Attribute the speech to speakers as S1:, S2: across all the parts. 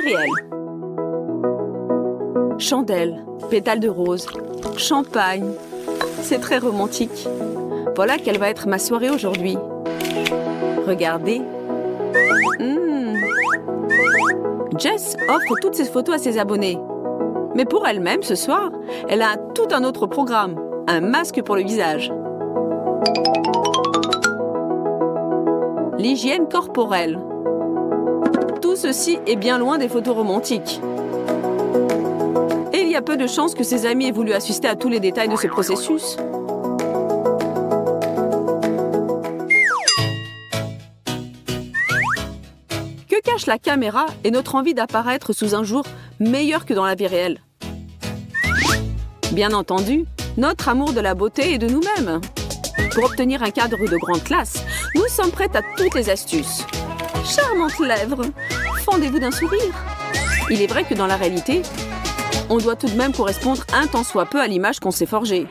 S1: réel. Chandelles, pétales de rose, champagne. C'est très romantique. Voilà quelle va être ma soirée aujourd'hui. Regardez. Jess offre toutes ses photos à ses abonnés. Mais pour elle-même, ce soir, elle a tout un autre programme. Un masque pour le visage. L'hygiène corporelle. Tout ceci est bien loin des photos romantiques. Et il y a peu de chances que ses amis aient voulu assister à tous les détails de ce processus. Que cache la caméra et notre envie d'apparaître sous un jour meilleur que dans la vie réelle? Bien entendu, notre amour de la beauté et de nous-mêmes. Pour obtenir un cadre de grande classe, nous sommes prêtes à toutes les astuces. Charmantes lèvres, fendez-vous d'un sourire. Il est vrai que dans la réalité, on doit tout de même correspondre un tant soit peu à l'image qu'on s'est forgée.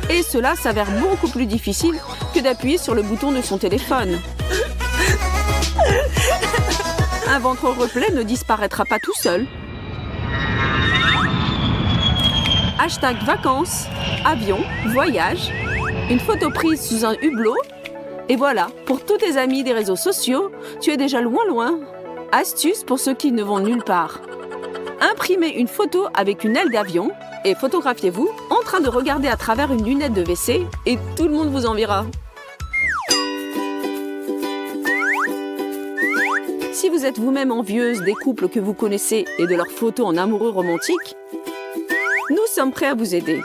S1: Et cela s'avère beaucoup plus difficile que d'appuyer sur le bouton de son téléphone. Un ventre replet ne disparaîtra pas tout seul. Hashtag vacances, avion, voyage, une photo prise sous un hublot. Et voilà, pour tous tes amis des réseaux sociaux, tu es déjà loin. Astuce pour ceux qui ne vont nulle part. Imprimez une photo avec une aile d'avion et photographiez-vous en train de regarder à travers une lunette de WC et tout le monde vous enviera. Si vous êtes vous-même envieuse des couples que vous connaissez et de leurs photos en amoureux romantiques, nous sommes prêts à vous aider.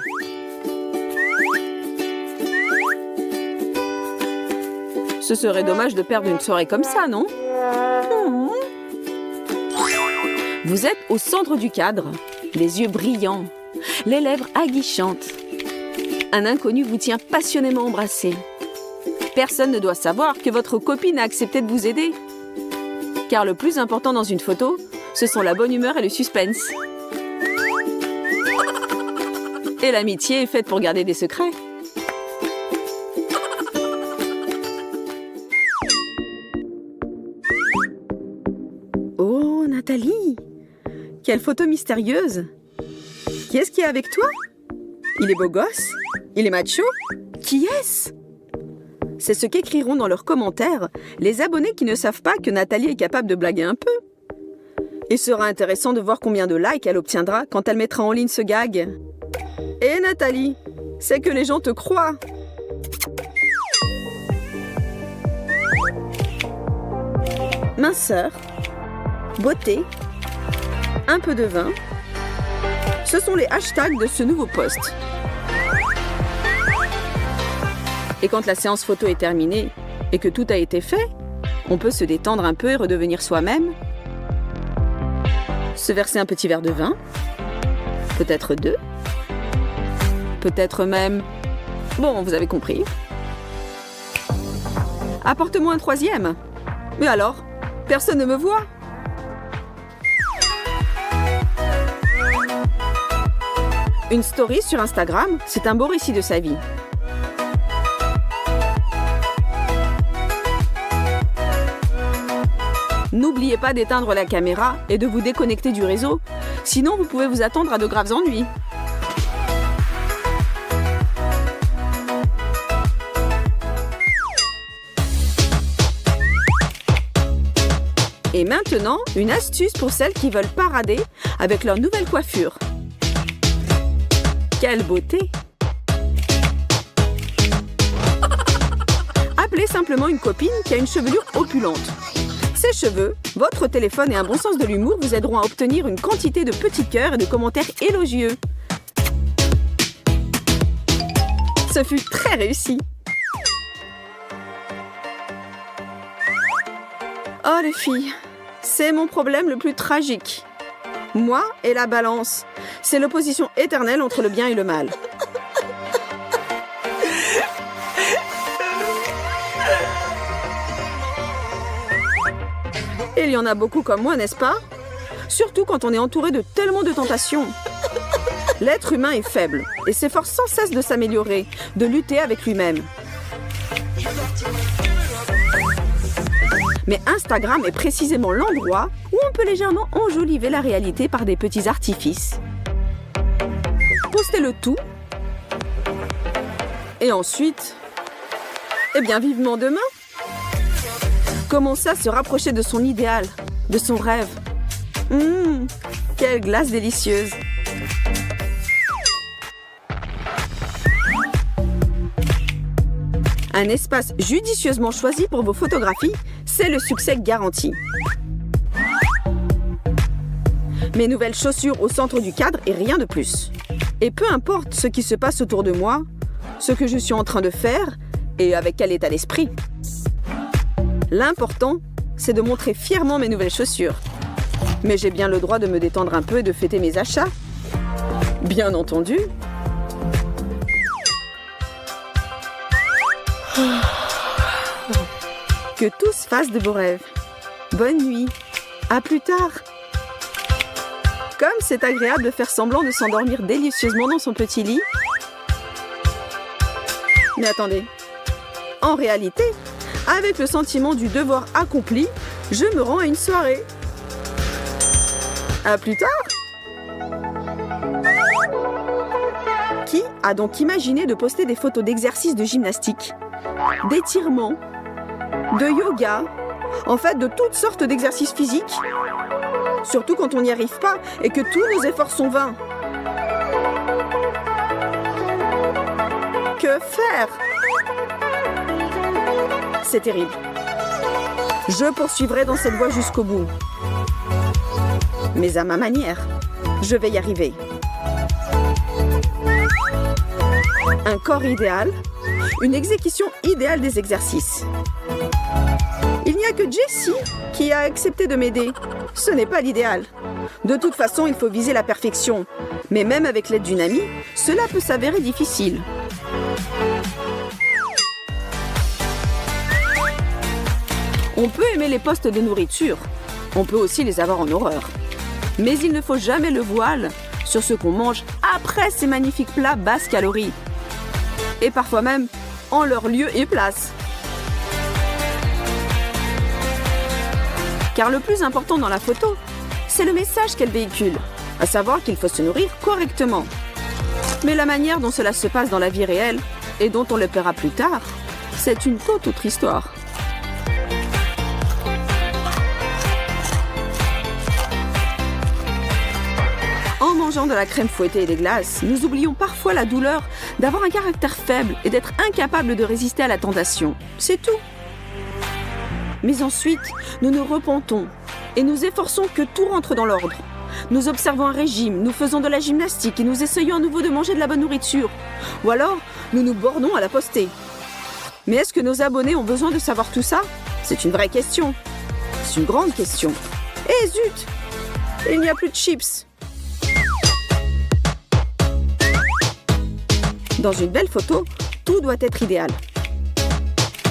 S1: Ce serait dommage de perdre une soirée comme ça, non? Vous êtes au centre du cadre, les yeux brillants, les lèvres aguichantes. Un inconnu vous tient passionnément embrassé. Personne ne doit savoir que votre copine a accepté de vous aider. Car le plus important dans une photo, ce sont la bonne humeur et le suspense. Et l'amitié est faite pour garder des secrets. Oh, Nathalie! Quelle photo mystérieuse! Qui est-ce qui est avec toi? Il est beau gosse? Il est macho? Qui est-ce? C'est ce qu'écriront dans leurs commentaires les abonnés qui ne savent pas que Nathalie est capable de blaguer un peu. Il sera intéressant de voir combien de likes elle obtiendra quand elle mettra en ligne ce gag. Et Nathalie, c'est que les gens te croient. Minceur, beauté, un peu de vin. Ce sont les hashtags de ce nouveau post. Et quand la séance photo est terminée et que tout a été fait, on peut se détendre un peu et redevenir soi-même. Se verser un petit verre de vin, peut-être 2. Peut-être même... Bon, vous avez compris. Apporte-moi un 3e. Mais alors, personne ne me voit. Une story sur Instagram, c'est un beau récit de sa vie. N'oubliez pas d'éteindre la caméra et de vous déconnecter du réseau, sinon vous pouvez vous attendre à de graves ennuis. Et maintenant, une astuce pour celles qui veulent parader avec leur nouvelle coiffure. Quelle beauté! Appelez simplement une copine qui a une chevelure opulente. Ses cheveux, votre téléphone et un bon sens de l'humour vous aideront à obtenir une quantité de petits cœurs et de commentaires élogieux. Ce fut très réussi. Oh les filles, c'est mon problème le plus tragique. Moi et la balance, c'est l'opposition éternelle entre le bien et le mal. Il y en a beaucoup comme moi, n'est-ce pas? Surtout quand on est entouré de tellement de tentations. L'être humain est faible et s'efforce sans cesse de s'améliorer, de lutter avec lui-même. Mais Instagram est précisément l'endroit où on peut légèrement enjoliver la réalité par des petits artifices. Postez le tout. Et ensuite, eh bien vivement demain. Commencez à se rapprocher de son idéal, de son rêve. Quelle glace délicieuse! Un espace judicieusement choisi pour vos photographies, c'est le succès garanti. Mes nouvelles chaussures au centre du cadre et rien de plus. Et peu importe ce qui se passe autour de moi, ce que je suis en train de faire et avec quel état d'esprit. L'important, c'est de montrer fièrement mes nouvelles chaussures. Mais j'ai bien le droit de me détendre un peu et de fêter mes achats. Bien entendu. Que tous fassent de beaux rêves. Bonne nuit. À plus tard. Comme c'est agréable de faire semblant de s'endormir délicieusement dans son petit lit. Mais attendez. En réalité, avec le sentiment du devoir accompli, je me rends à une soirée. À plus tard. Qui a donc imaginé de poster des photos d'exercices de gymnastique, d'étirements, de yoga, en fait de toutes sortes d'exercices physiques, surtout quand on n'y arrive pas et que tous nos efforts sont vains. Que faire? C'est terrible. Je poursuivrai dans cette voie jusqu'au bout. Mais à ma manière, je vais y arriver. Un corps idéal, une exécution idéale des exercices. Il n'y a que Jessie qui a accepté de m'aider. Ce n'est pas l'idéal. De toute façon, il faut viser la perfection. Mais même avec l'aide d'une amie, cela peut s'avérer difficile. On peut aimer les posts de nourriture. On peut aussi les avoir en horreur. Mais il ne faut jamais le voile sur ce qu'on mange après ces magnifiques plats basses calories. Et parfois même en leur lieu et place. Car le plus important dans la photo, c'est le message qu'elle véhicule, à savoir qu'il faut se nourrir correctement. Mais la manière dont cela se passe dans la vie réelle, et dont on le paiera plus tard, c'est une toute autre histoire. En mangeant de la crème fouettée et des glaces, nous oublions parfois la douleur d'avoir un caractère faible et d'être incapable de résister à la tentation. C'est tout. Mais ensuite, nous nous repentons et nous efforçons que tout rentre dans l'ordre. Nous observons un régime, nous faisons de la gymnastique et nous essayons à nouveau de manger de la bonne nourriture. Ou alors, nous nous bornons à la poster. Mais est-ce que nos abonnés ont besoin de savoir tout ça? C'est une vraie question. C'est une grande question. Eh zut! Il n'y a plus de chips. Dans une belle photo, tout doit être idéal.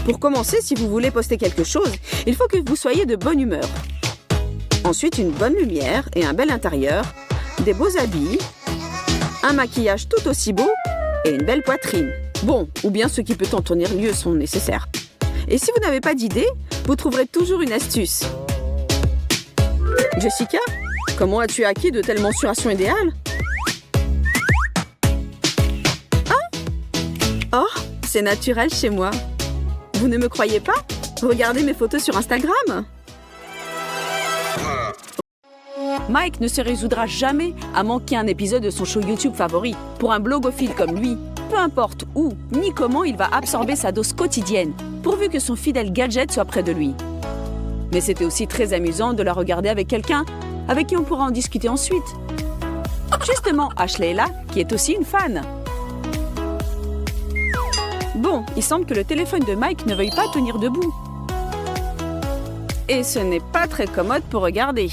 S1: Pour commencer, si vous voulez poster quelque chose, il faut que vous soyez de bonne humeur. Ensuite, une bonne lumière et un bel intérieur, des beaux habits, un maquillage tout aussi beau et une belle poitrine. Bon, ou bien ce qui peut en tenir lieu sont nécessaires. Et si vous n'avez pas d'idée, vous trouverez toujours une astuce. Jessica, comment as-tu acquis de telles mensurations idéales? Oh, c'est naturel chez moi. Vous ne me croyez pas? Regardez mes photos sur Instagram. Mike ne se résoudra jamais à manquer un épisode de son show YouTube favori. Pour un blogophile comme lui, peu importe où ni comment il va absorber sa dose quotidienne, pourvu que son fidèle gadget soit près de lui. Mais c'était aussi très amusant de la regarder avec quelqu'un avec qui on pourra en discuter ensuite. Justement, Ashley est là, qui est aussi une fan. Bon, il semble que le téléphone de Mike ne veuille pas tenir debout. Et ce n'est pas très commode pour regarder.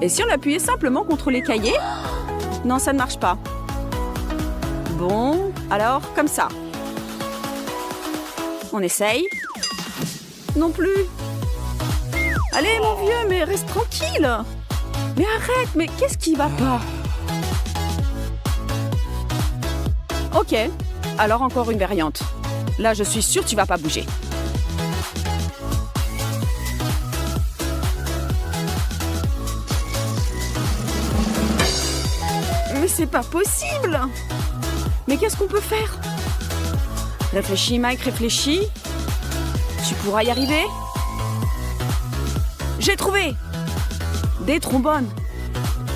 S1: Et si on appuyait simplement contre les cahiers? Non, ça ne marche pas. Bon, alors, comme ça. On essaye. Non plus. Allez, mon vieux, mais reste tranquille. Mais arrête, mais qu'est-ce qui va pas? Ok, Alors encore une variante. Là, je suis sûre que tu vas pas bouger. Mais c'est pas possible! Mais qu'est-ce qu'on peut faire? Réfléchis, Mike, réfléchis. Tu pourras y arriver? J'ai trouvé! Des trombones.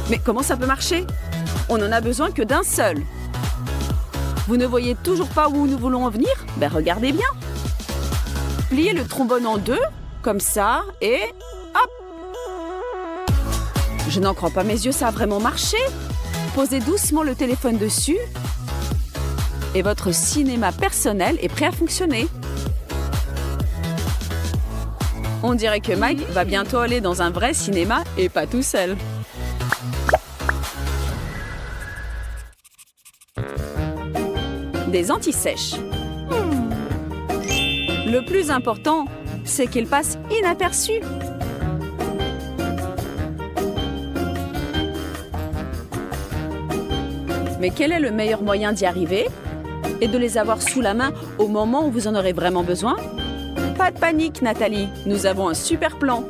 S1: Mais comment ça peut marcher? On n'en a besoin que d'un seul. Vous ne voyez toujours pas où nous voulons en venir? Ben regardez bien. Pliez le trombone en deux, comme ça, et hop! Je n'en crois pas mes yeux, ça a vraiment marché. Posez doucement le téléphone dessus et votre cinéma personnel est prêt à fonctionner. On dirait que Mike va bientôt aller dans un vrai cinéma et pas tout seul. Des anti-sèches. Le plus important, c'est qu'ils passent inaperçus. Mais quel est le meilleur moyen d'y arriver et de les avoir sous la main au moment où vous en aurez vraiment besoin? Pas de panique, Nathalie, nous avons un super plan.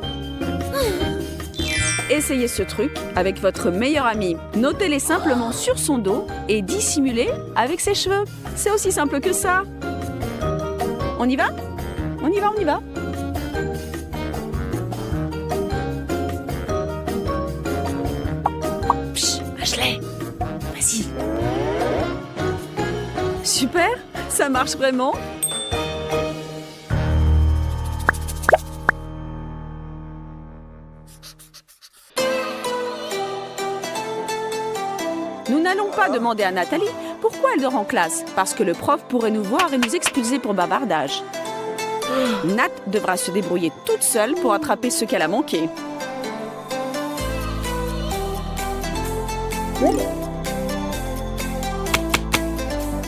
S1: Essayez ce truc avec votre meilleur ami. Notez-les simplement sur son dos et dissimulez avec ses cheveux. C'est aussi simple que ça. On y va? On y va, on y va. Psst, Ashley, vas-y. Super, ça marche vraiment. Nous n'allons pas demander à Nathalie pourquoi elle dort en classe, parce que le prof pourrait nous voir et nous expulser pour bavardage. Nat devra se débrouiller toute seule pour attraper ce qu'elle a manqué.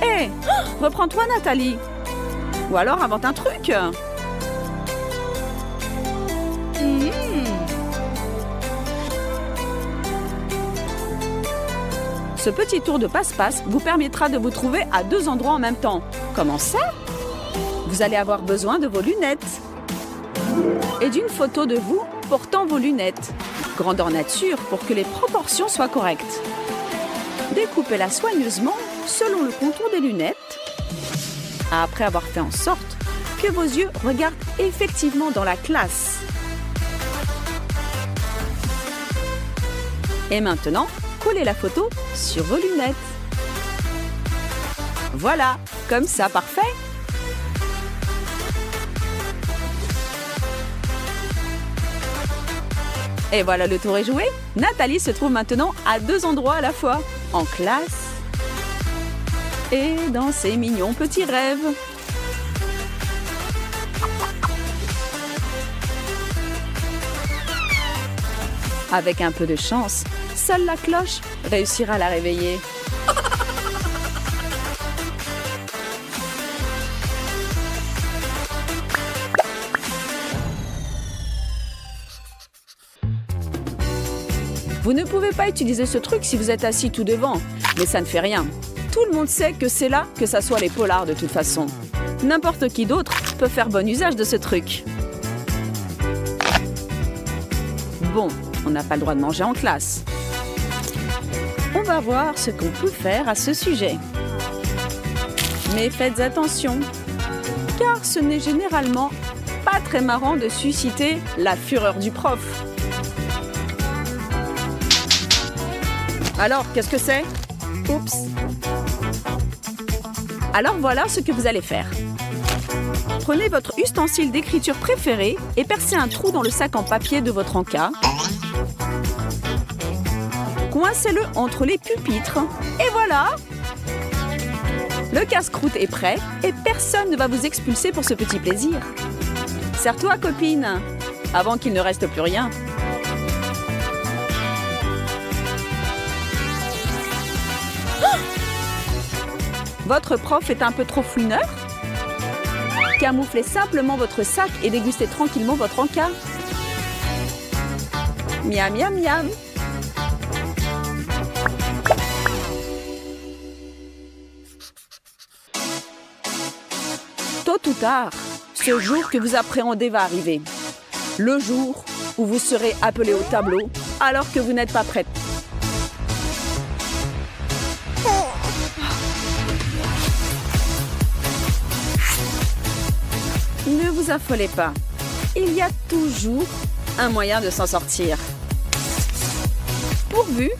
S1: Hé, reprends-toi, Nathalie. Ou alors invente un truc. Ce petit tour de passe-passe vous permettra de vous trouver à deux endroits en même temps. Comment ça? Vous allez avoir besoin de vos lunettes et d'une photo de vous portant vos lunettes. Grandeur nature pour que les proportions soient correctes. Découpez-la soigneusement selon le contour des lunettes. Après avoir fait en sorte que vos yeux regardent effectivement dans la classe. Et maintenant, collez la photo sur vos lunettes. Voilà, comme ça, parfait. Et voilà, le tour est joué. Nathalie se trouve maintenant à deux endroits à la fois, en classe et dans ses mignons petits rêves. Avec un peu de chance, seule la cloche réussira à la réveiller. Vous ne pouvez pas utiliser ce truc si vous êtes assis tout devant, mais ça ne fait rien. Tout le monde sait que c'est là que s'assoient les polars de toute façon. N'importe qui d'autre peut faire bon usage de ce truc. Bon, on n'a pas le droit de manger en classe. On va voir ce qu'on peut faire à ce sujet. Mais faites attention, car ce n'est généralement pas très marrant de susciter la fureur du prof. Alors, qu'est-ce que c'est? Oups. Alors voilà ce que vous allez faire. Prenez votre ustensile d'écriture préféré et percez un trou dans le sac en papier de votre encas. Coincez-le entre les pupitres. Et voilà! Le casse-croûte est prêt et personne ne va vous expulser pour ce petit plaisir. Serre-toi, copine, avant qu'il ne reste plus rien. Votre prof est un peu trop fouineur? Camouflez simplement votre sac et dégustez tranquillement votre encas. Miam, miam, miam. ou tard, ce jour que vous appréhendez va arriver. Le jour où vous serez appelé au tableau alors que vous n'êtes pas prête. Ne vous affolez pas. Il y a toujours un moyen de s'en sortir. Pourvu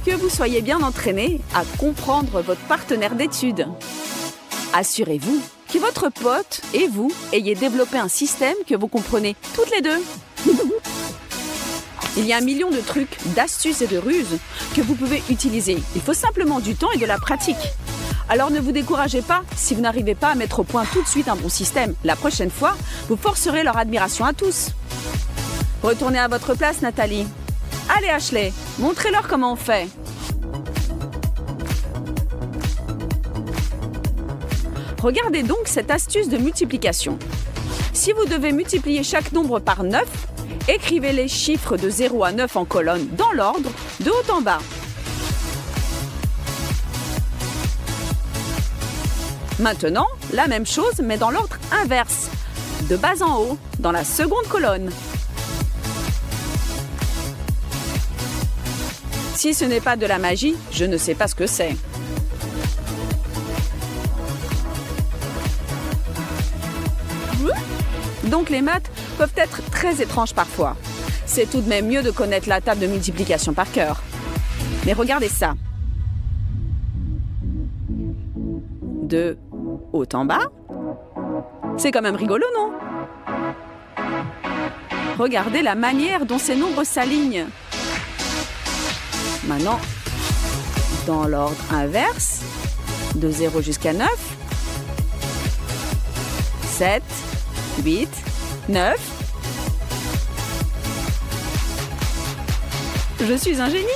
S1: que vous soyez bien entraîné à comprendre votre partenaire d'études. Assurez-vous que votre pote et vous ayez développé un système que vous comprenez toutes les deux. Il y a 1 million de trucs, d'astuces et de ruses que vous pouvez utiliser. Il faut simplement du temps et de la pratique. Alors ne vous découragez pas si vous n'arrivez pas à mettre au point tout de suite un bon système. La prochaine fois, vous forcerez leur admiration à tous. Retournez à votre place, Nathalie. Allez, Ashley, montrez-leur comment on fait. Regardez donc cette astuce de multiplication. Si vous devez multiplier chaque nombre par 9, écrivez les chiffres de 0 à 9 en colonne, dans l'ordre, de haut en bas. Maintenant, la même chose, mais dans l'ordre inverse, de bas en haut, dans la seconde colonne. Si ce n'est pas de la magie, je ne sais pas ce que c'est. Donc les maths peuvent être très étranges parfois. C'est tout de même mieux de connaître la table de multiplication par cœur. Mais regardez ça. De haut en bas. C'est quand même rigolo, non? Regardez la manière dont ces nombres s'alignent. Maintenant, dans l'ordre inverse, de 0 jusqu'à 9, 7, 8, 9. Je suis un génie!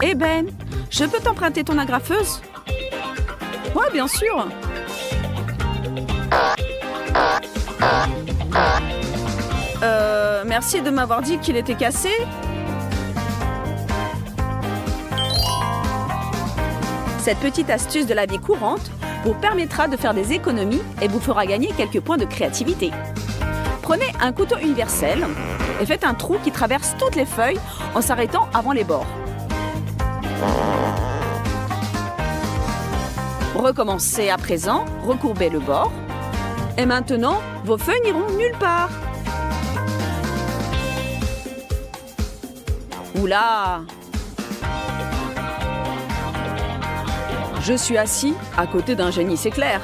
S1: Eh Ben, je peux t'emprunter ton agrafeuse? Ouais, bien sûr. Merci de m'avoir dit qu'il était cassé. Cette petite astuce de la vie courante vous permettra de faire des économies et vous fera gagner quelques points de créativité. Prenez un couteau universel et faites un trou qui traverse toutes les feuilles en s'arrêtant avant les bords. Recommencez à présent, recourbez le bord. Et maintenant, vos feuilles n'iront nulle part. Oula! Je suis assis à côté d'un génie, c'est clair.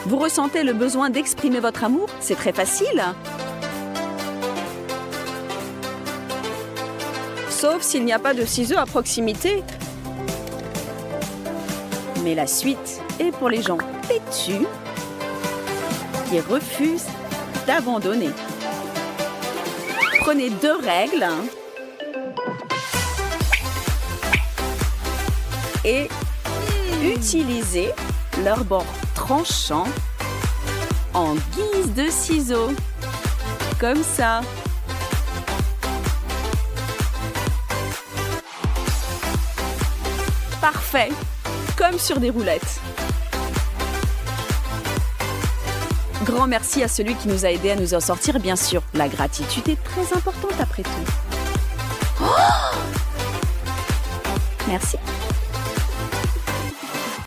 S1: Vous ressentez le besoin d'exprimer votre amour? C'est très facile. Sauf s'il n'y a pas de ciseaux à proximité. Mais la suite est pour les gens têtus qui refusent d'abandonner. Prenez 2 règles et utilisez leur bord tranchant en guise de ciseaux. Comme ça. Parfait. Comme sur des roulettes. Grand merci à celui qui nous a aidés à nous en sortir, bien sûr. La gratitude est très importante après tout. Oh! Merci.